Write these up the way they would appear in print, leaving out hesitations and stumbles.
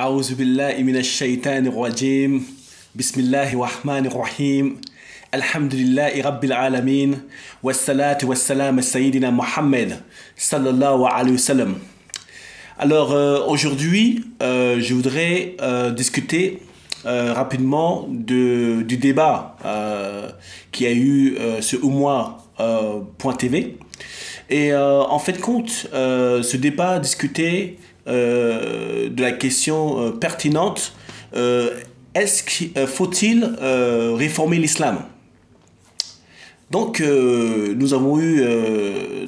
أعوذ بالله من الشيطان الرجيم بسم الله الرحمن الرحيم الحمد لله رب العالمين والصلاة والسلام à Sayyidina Muhammad sallallahu alayhi wa sallam. Alors aujourd'hui, je voudrais discuter rapidement du débat qui a eu sur Oumoua.tv. Et en fait compte, ce débat discutait de la question pertinente, faut-il réformer l'islam? Donc nous avons eu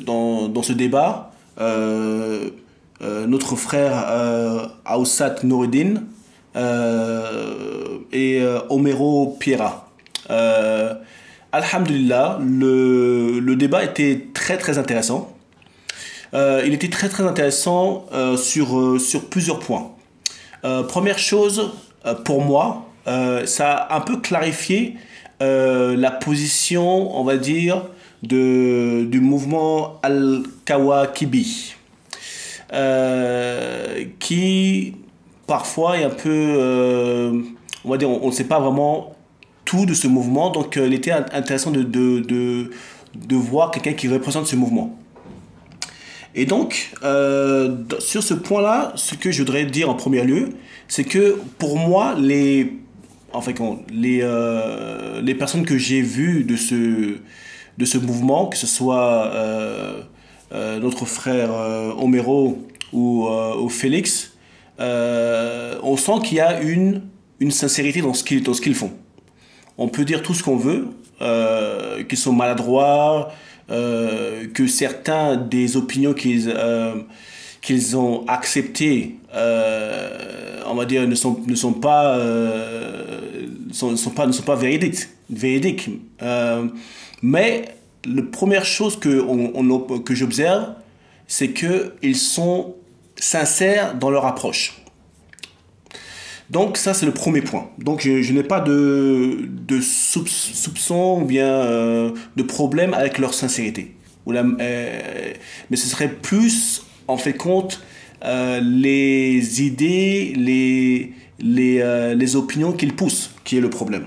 dans ce débat notre frère Aoussat Noureddin et Omero Piera. Alhamdulillah, le débat était très intéressant. Il était très intéressant sur plusieurs points. Première chose, pour moi, ça a un peu clarifié la position, on va dire, du mouvement Al-Kawakibi, qui parfois est un peu, on va dire, on ne sait pas vraiment tout de ce mouvement, donc il était intéressant de voir quelqu'un qui représente ce mouvement. Et donc, sur ce point-là, ce que je voudrais dire en premier lieu, c'est que pour moi, les personnes que j'ai vues de ce mouvement, que ce soit notre frère Omero ou Félix, on sent qu'il y a une sincérité dans ce qu'ils font. On peut dire tout ce qu'on veut, qu'ils sont maladroits, que certains des opinions qu'ils ont acceptées, on va dire, ne sont pas véridiques. Mais la première chose que j'observe, c'est qu'ils sont sincères dans leur approche. Donc ça, c'est le premier point. Donc je n'ai pas de soupçon ou bien de problème avec leur sincérité. Mais ce serait plus, en fait, compte, les idées, les opinions qu'ils poussent, qui est le problème.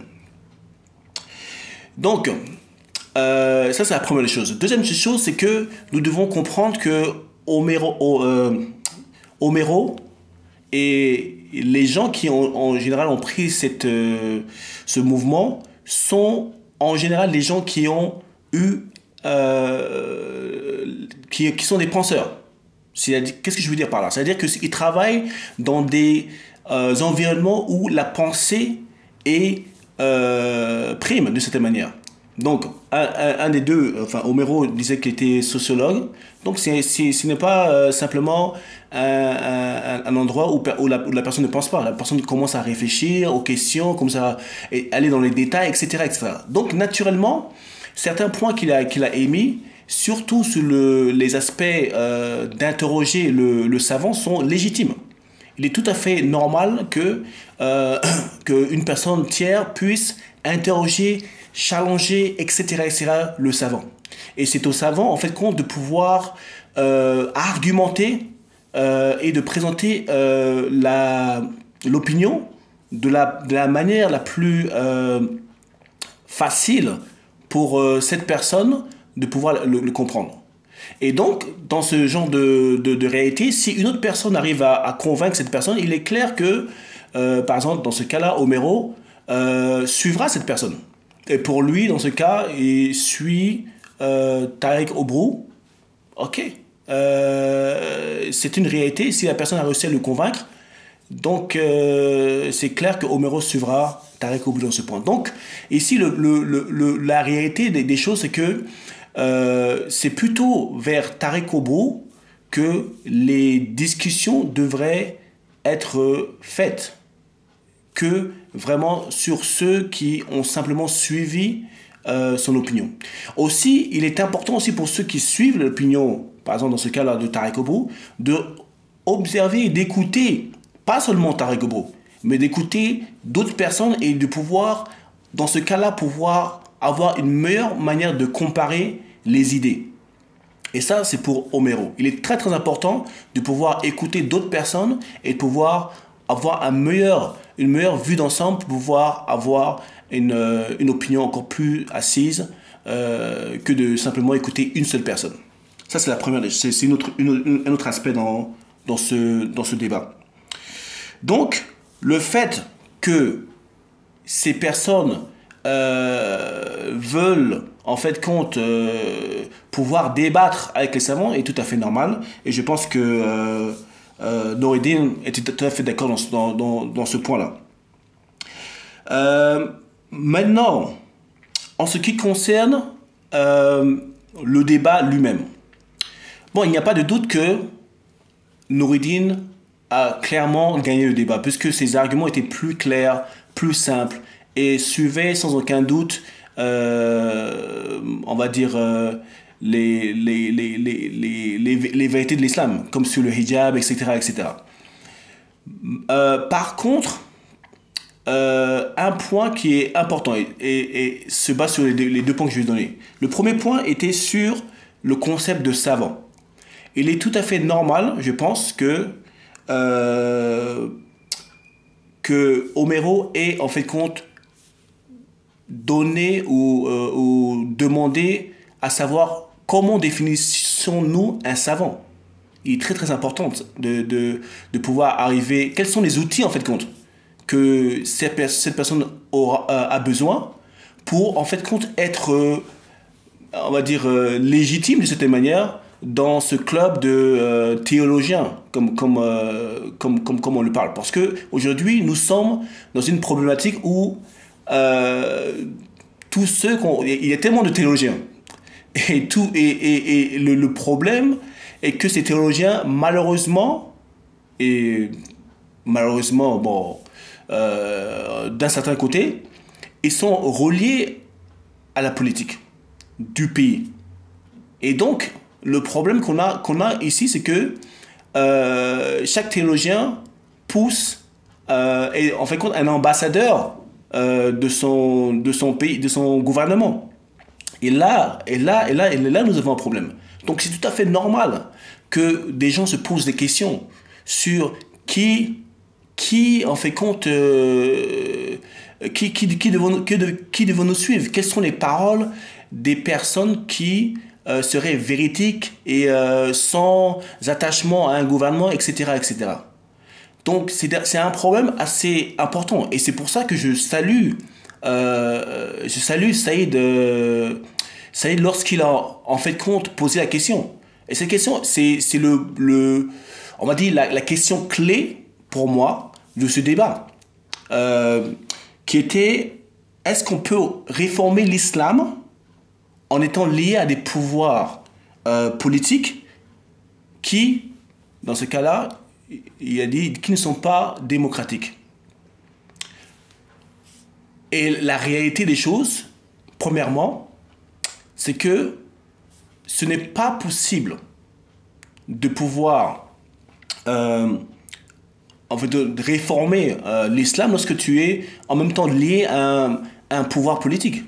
Donc, ça c'est la première chose. Deuxième chose, c'est que nous devons comprendre que Omero et les gens qui en général ont pris ce mouvement sont en général des gens qui ont eu qui sont des penseurs. Qu'est-ce que je veux dire par là? C'est-à-dire qu'ils travaillent dans des environnements où la pensée est prime de cette manière. Donc, un des deux, enfin, Omero disait qu'il était sociologue. Donc, ce n'est pas simplement un endroit où la personne ne pense pas. La personne commence à réfléchir aux questions, commence à aller dans les détails, etc. Donc, naturellement, certains points qu'il a émis, surtout sur les aspects d'interroger le savant, sont légitimes. Il est tout à fait normal qu'une personne tiers puisse interroger, challenger, etc., le savant. Et c'est au savant, en fait, compte de pouvoir argumenter et de présenter l'opinion de la manière la plus facile pour cette personne de pouvoir le comprendre. Et donc, dans ce genre de réalité, si une autre personne arrive à convaincre cette personne, il est clair que, par exemple, dans ce cas-là, Omero suivra cette personne. Et pour lui, dans ce cas, il suit Tariq Obrou. Ok. C'est une réalité. Si la personne a réussi à le convaincre, donc c'est clair que Omero suivra Tariq Obrou dans ce point. Donc, ici, la réalité des choses, c'est que c'est plutôt vers Tariq Obrou que les discussions devraient être faites, que vraiment sur ceux qui ont simplement suivi son opinion. Aussi, il est important aussi pour ceux qui suivent l'opinion, par exemple dans ce cas-là de Tariq Obrou, de observer et d'écouter, pas seulement Tariq Obrou, mais d'écouter d'autres personnes et de pouvoir, dans ce cas-là, pouvoir avoir une meilleure manière de comparer les idées. Et ça, c'est pour Omero. Il est très important de pouvoir écouter d'autres personnes et de pouvoir avoir une meilleure vue d'ensemble pour pouvoir avoir une opinion encore plus assise que de simplement écouter une seule personne. Ça, c'est la première. C'est un autre aspect dans ce débat. Donc, le fait que ces personnes veulent, en fait, pouvoir débattre avec les savants est tout à fait normal. Et je pense que Noureddin était tout à fait d'accord dans ce point-là. Maintenant, en ce qui concerne le débat lui-même. Bon, il n'y a pas de doute que Noureddin a clairement gagné le débat, puisque ses arguments étaient plus clairs, plus simples, et suivaient sans aucun doute, on va dire, les vérités de l'islam, comme sur le hijab, etc. etc. Par contre, un point qui est important et se base sur les deux points que je vais donner. Le premier point était sur le concept de savant. Il est tout à fait normal, je pense, que Homero ait en fait compte donné ou demandé à savoir comment définissons-nous un savant. Il est très très important de pouvoir arriver. Quels sont les outils en fait compte que cette personne a besoin pour en fait compte être, on va dire, légitime de cette manière dans ce club de théologiens, comme on le parle. Parce qu'aujourd'hui, nous sommes dans une problématique où il y a tellement de théologiens. Et le problème est que ces théologiens, malheureusement, bon, d'un certain côté, ils sont reliés à la politique du pays. Et donc, le problème qu'on a ici, c'est que chaque théologien pousse est en fait un ambassadeur de son pays, de son gouvernement. Et là, nous avons un problème. Donc, c'est tout à fait normal que des gens se posent des questions sur qui en fait compte, qui devons nous suivre, quelles sont les paroles des personnes qui seraient véridiques et sans attachement à un gouvernement, etc., etc. Donc c'est un problème assez important et c'est pour ça que je salue Saïd lorsqu'il a en fait compte posé la question. Et cette question, c'est on va dire la question clé pour moi de ce débat, qui était: est-ce qu'on peut réformer l'islam en étant lié à des pouvoirs politiques qui, dans ce cas-là, il a dit, qui ne sont pas démocratiques. Et la réalité des choses, premièrement, c'est que ce n'est pas possible de pouvoir en fait, de réformer l'islam lorsque tu es en même temps lié à un pouvoir politique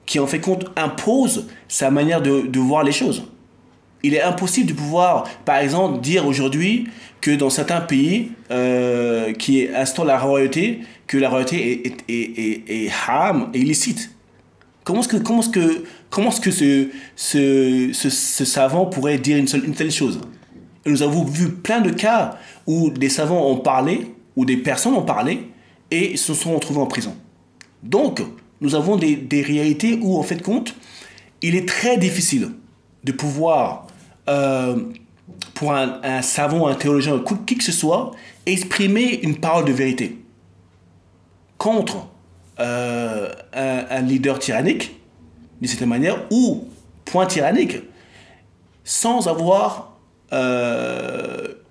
qui en fait compte impose sa manière de voir les choses. Il est impossible de pouvoir, par exemple, dire aujourd'hui que dans certains pays qui instaurent la royauté, que la royauté est haram et illicite. Comment est-ce que ce savant pourrait dire une telle chose? Et nous avons vu plein de cas où des savants ont parlé, où des personnes ont parlé, et se sont retrouvés en prison. Donc, nous avons des réalités où, en fait, compte, il est très difficile de pouvoir, pour un savant, un théologien, qui que ce soit, exprimer une parole de vérité contre un leader tyrannique, de cette manière, ou point tyrannique, sans avoir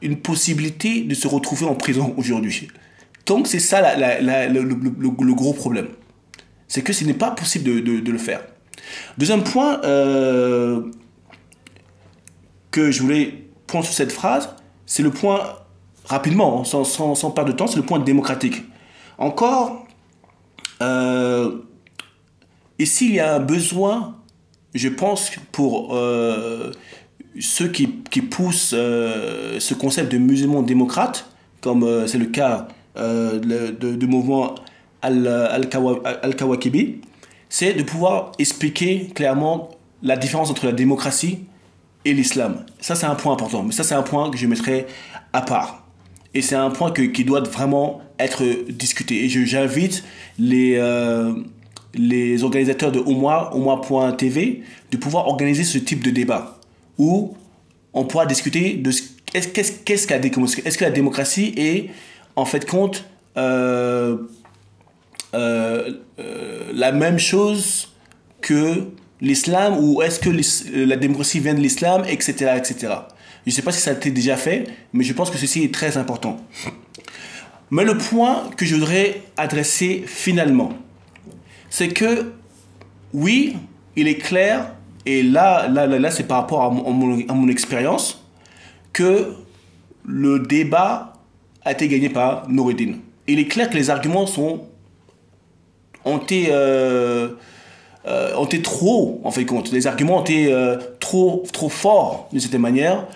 une possibilité de se retrouver en prison aujourd'hui. Donc c'est ça le gros problème. C'est que ce n'est pas possible de le faire. Deuxième point que je voulais prendre sur cette phrase, c'est le point, rapidement, sans perdre de temps, c'est le point démocratique. Encore, ici il y a un besoin, je pense, pour ceux qui poussent ce concept de musulman démocrate, comme c'est le cas du mouvement Al-Kawakibi, c'est de pouvoir expliquer clairement la différence entre la démocratie et l'islam. Ça, c'est un point important. Mais ça, c'est un point que je mettrai à part. Et c'est un point qui doit vraiment être discuté. Et j'invite les organisateurs de Omwa.tv de pouvoir organiser ce type de débat où on pourra discuter de qu'est-ce que la démocratie est en fait compte la même chose que l'islam, ou est-ce que la démocratie vient de l'islam, etc., etc. Je ne sais pas si ça a été déjà fait, mais je pense que ceci est très important. Mais le point que je voudrais adresser finalement, c'est que oui, il est clair, et là c'est par rapport à mon expérience, que le débat a été gagné par Noureddin. Il est clair que les arguments ont été trop, en fait, compte. Les arguments ont été trop forts, d'une certaine manière,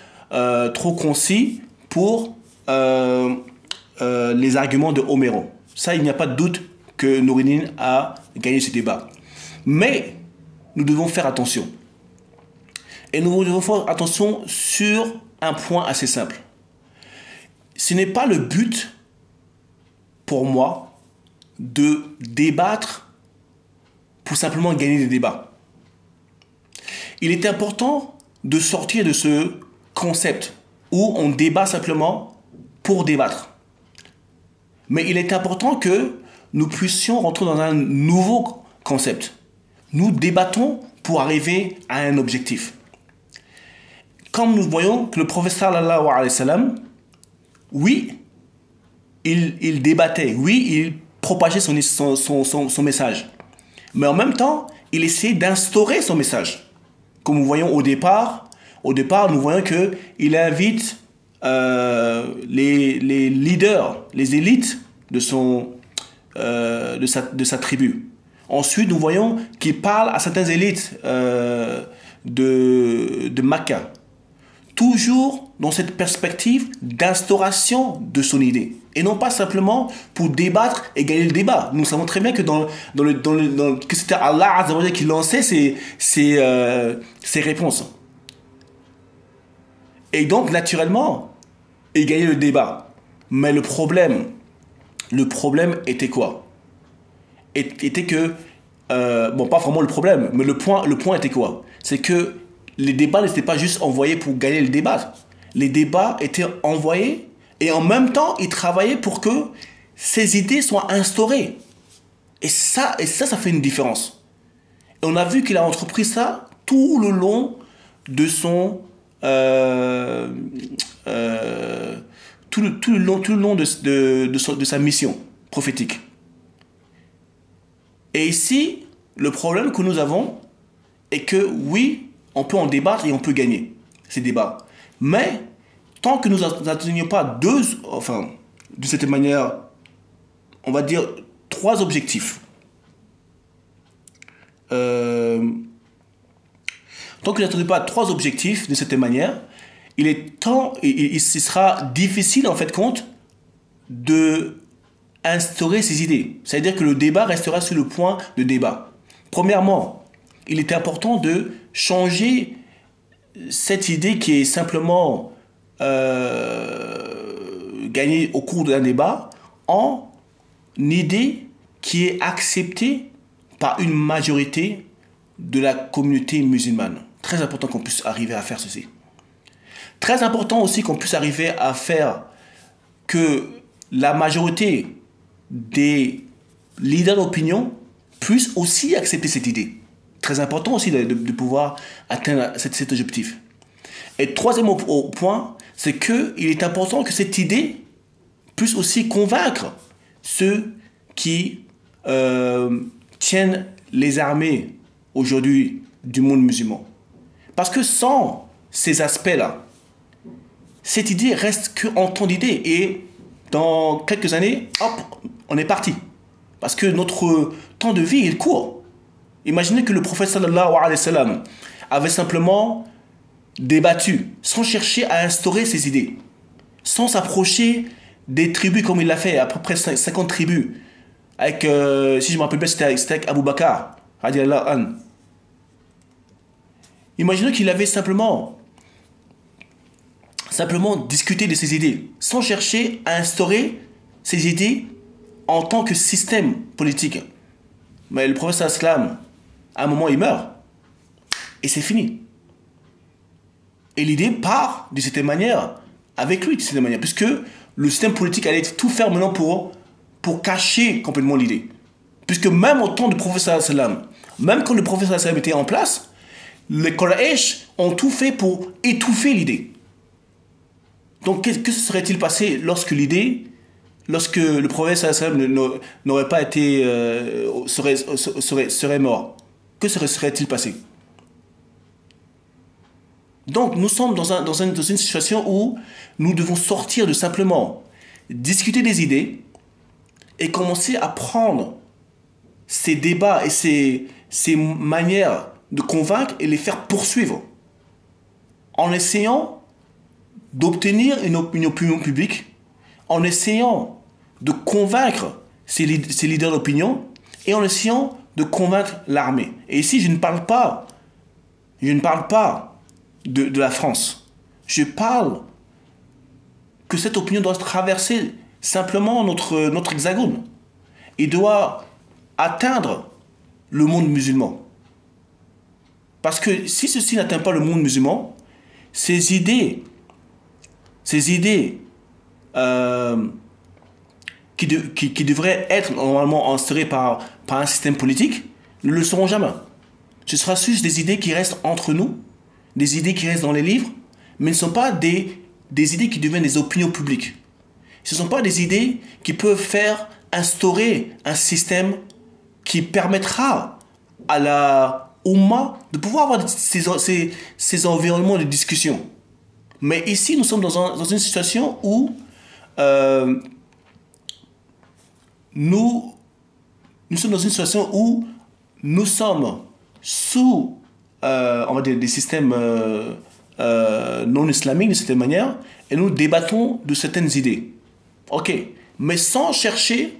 trop concis pour les arguments de Homero. Ça, il n'y a pas de doute que Noureddin a gagné ce débat. Mais nous devons faire attention. Et nous devons faire attention sur un point assez simple. Ce n'est pas le but, pour moi, de débattre pour simplement gagner des débats. Il est important de sortir de ce concept où on débat simplement pour débattre. Mais il est important que nous puissions rentrer dans un nouveau concept. Nous débattons pour arriver à un objectif. Comme nous voyons que le prophète sallallahu alayhi wa sallam, oui, il débattait, oui, il propageait son message. Mais en même temps, il essayait d'instaurer son message. Comme nous voyons au départ, nous voyons qu'il invite les leaders, les élites de sa tribu. Ensuite, nous voyons qu'il parle à certaines élites de Makkah. Toujours dans cette perspective d'instauration de son idée. Et non pas simplement pour débattre et gagner le débat. Nous savons très bien que que c'était Allah Azza wa Jalla qui lançait ces réponses. Et donc, naturellement, il gagnait le débat. Mais le problème était quoi? Était que, bon, pas vraiment le problème, mais le point était quoi? C'est que les débats n'étaient pas juste envoyés pour gagner le débat. Les débats étaient envoyés et en même temps, ils travaillaient pour que ces idées soient instaurées. Et ça fait une différence. Et on a vu qu'il a entrepris ça tout le long de son... tout le long de sa mission prophétique. Et ici, le problème que nous avons est que oui, on peut en débattre et on peut gagner ces débats. Mais tant que nous n'atteignons pas de cette manière, on va dire 3 objectifs. Tant que nous n'atteignons pas 3 objectifs de cette manière, il sera difficile en fait compte de instaurer ces idées. C'est-à-dire que le débat restera sur le point de débat. Premièrement, il est important de changer cette idée qui est simplement gagnée au cours d'un débat en une idée qui est acceptée par une majorité de la communauté musulmane. Très important qu'on puisse arriver à faire ceci. Très important aussi qu'on puisse arriver à faire que la majorité des leaders d'opinion puissent aussi accepter cette idée. Très important aussi de pouvoir atteindre cet objectif. Et troisième point, c'est qu'il est important que cette idée puisse aussi convaincre ceux qui tiennent les armées aujourd'hui du monde musulman. Parce que sans ces aspects-là, cette idée reste qu'en temps d'idée. Et dans quelques années, hop, on est parti. Parce que notre temps de vie est court. Imaginez que le prophète sallallahu alayhi wa sallam avait simplement débattu, sans chercher à instaurer ses idées, sans s'approcher des tribus comme il l'a fait, à peu près 50 tribus, avec, si je me rappelle bien, c'était avec Abu Bakr, radiallahu anhu. Imaginons qu'il avait simplement discuté de ses idées, sans chercher à instaurer ses idées en tant que système politique. Mais le prophète sallam, à un moment, il meurt. Et c'est fini. Et l'idée part de cette manière, avec lui, de cette manière, puisque le système politique allait tout faire maintenant pour cacher complètement l'idée. Puisque même au temps du prophète sallam, même quand le prophète sallam était en place, les Quraysh ont tout fait pour étouffer l'idée. Donc, que serait-il passé lorsque le prophète sallam n'aurait pas été, serait mort? Que serait-il passé? Donc, nous sommes dans une situation où nous devons sortir de simplement discuter des idées et commencer à prendre ces débats et ces manières de convaincre et les faire poursuivre en essayant d'obtenir une opinion publique, en essayant de convaincre ces leaders d'opinion et en essayant de convaincre l'armée. Et ici, je ne parle pas de la France. Je parle que cette opinion doit traverser simplement notre hexagone et doit atteindre le monde musulman. Parce que si ceci n'atteint pas le monde musulman, ces idées qui devraient être normalement instaurées par un système politique ne le seront jamais. Ce sera juste des idées qui restent entre nous, des idées qui restent dans les livres, mais ne sont pas des idées qui deviennent des opinions publiques. Ce ne sont pas des idées qui peuvent faire instaurer un système qui permettra à la Oumma de pouvoir avoir ces environnements de discussion. Mais ici, nous sommes dans une situation où nous sommes dans une situation où nous sommes sous, on va dire, des systèmes non islamiques de cette manière, et nous débattons de certaines idées. Ok, mais sans chercher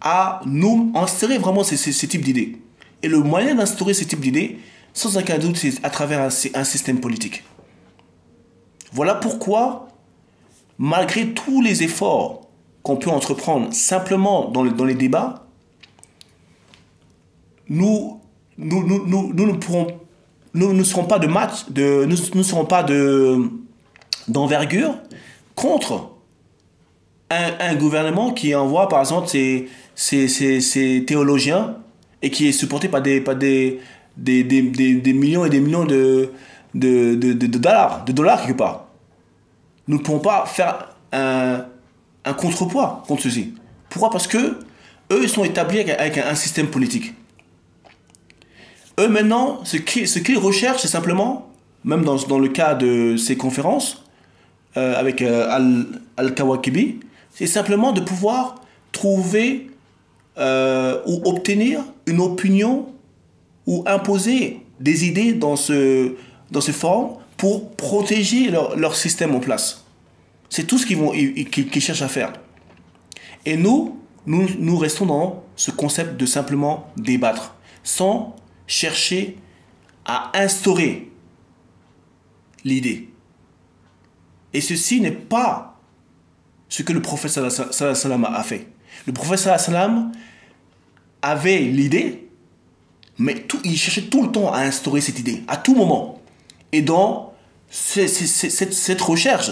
à nous instaurer vraiment ces types d'idées. Et le moyen d'instaurer ce type d'idées, sans aucun doute, c'est à travers un système politique. Voilà pourquoi, malgré tous les efforts qu'on peut entreprendre simplement dans les débats, nous ne serons pas d'envergure contre un gouvernement qui envoie par exemple ses théologiens et qui est supporté par des millions et des millions de dollars quelque part. Nous ne pouvons pas faire un contrepoids contre ceci. Pourquoi? Parce que eux, ils sont établis avec un système politique. Eux, maintenant, ce qu'ils recherchent, c'est simplement, même dans le cas de ces conférences, avec Al-Kawakibi, c'est simplement de pouvoir trouver ou obtenir une opinion ou imposer des idées dans ce forum pour protéger leur système en place. C'est tout ce qu'ils cherchent à faire. Et nous restons dans ce concept de simplement débattre, sans chercher à instaurer l'idée. Et ceci n'est pas ce que le prophète sallallahu alayhi wa sallam a fait. Le prophète sallallahu alayhi wa sallam avait l'idée, mais il cherchait tout le temps à instaurer cette idée, à tout moment. Et dans cette recherche,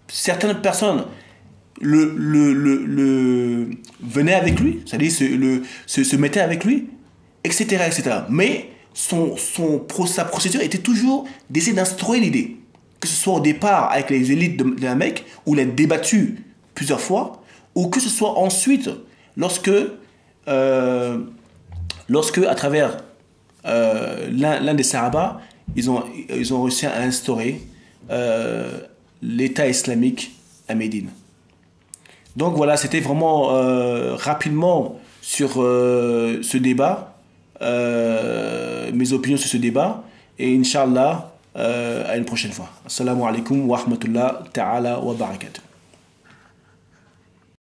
certaines personnes venaient avec lui, c'est-à-dire se mettaient avec lui, etc. etc. Mais sa procédure était toujours d'essayer d'instaurer l'idée. Que ce soit au départ avec les élites de la Mecque, où il a débattu plusieurs fois, ou que ce soit ensuite lorsque à travers l'un des Sahaba, ils ont réussi à instaurer l'État islamique à Médine. Donc voilà, c'était vraiment rapidement sur ce débat, mes opinions sur ce débat, et Inch'Allah, à une prochaine fois. Assalamu alaikum wa rahmatullah ta'ala wa barakatuh.